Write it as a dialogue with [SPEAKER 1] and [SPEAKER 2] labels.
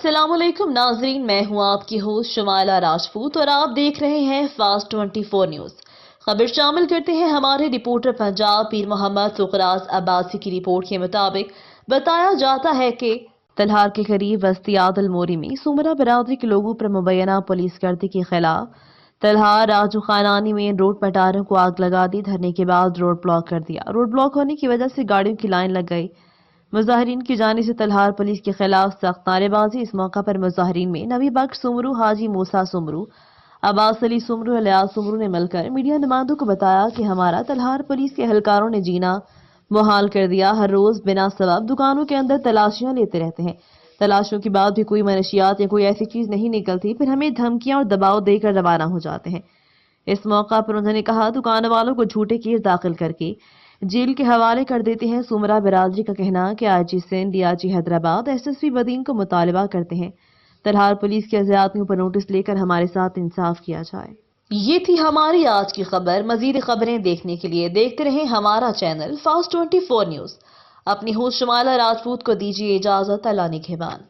[SPEAKER 1] अस्सलाम वालेकुम नाजरीन, मैं हूं आपकी होस्ट शुमाइला राजपूत और आप देख रहे हैं फास्ट 24 न्यूज। खबर शामिल करते हैं हमारे रिपोर्टर पंजाब पीर मोहम्मद सुखराज अब्बासी की रिपोर्ट के मुताबिक बताया जाता है कि तलहार के करीब बस्ती आदल मोरी में सुमरा बरादरी के लोगों पर मुबैना पुलिस गर्दी के खिलाफ तलहार राजू खानानी में रोड पटारों को आग लगा दी। धरने के बाद रोड ब्लॉक कर दिया। रोड ब्लॉक होने की वजह से गाड़ियों की लाइन लग गई। मुजाहिरीन की जानिब से तलहार पुलिस के खिलाफ सख्त नारेबाजी। इस मौका पर मुजाहिरीन में नबी बख्श सुमरू, हाजी मूसा सुमरू, अब्बास अली सुमरू, अलियास सुमरू ने मिलकर मीडिया नुमाइंदों को बताया कि हमारा तलहार पुलिस के एहलकारों ने जीना मुहाल कर दिया। हर रोज बिना सबब दुकानों के अंदर तलाशियां लेते रहते हैं। तलाशों के बाद भी कोई मनशियात या कोई ऐसी चीज नहीं निकलती, फिर हमें धमकियां और दबाव देकर रवाना हो जाते हैं। इस मौका पर उन्होंने कहा, दुकान वालों को झूठे केस दाखिल करके जेल के हवाले कर देते हैं। सुमरा बिरादरी का कहना कि IG Sindh, DIG Hyderabad, SSP Badin को मुतालबा करते हैं तलहार पुलिस की ज्यादतियों पर नोटिस लेकर हमारे साथ इंसाफ किया जाए। ये थी हमारी आज की खबर। मजीद खबरें देखने के लिए देखते रहें हमारा चैनल फास्ट 24 न्यूज। अपनी होस्ट शुमाइला राजपूत को दीजिए इजाजत। अल्लाह निगहबान।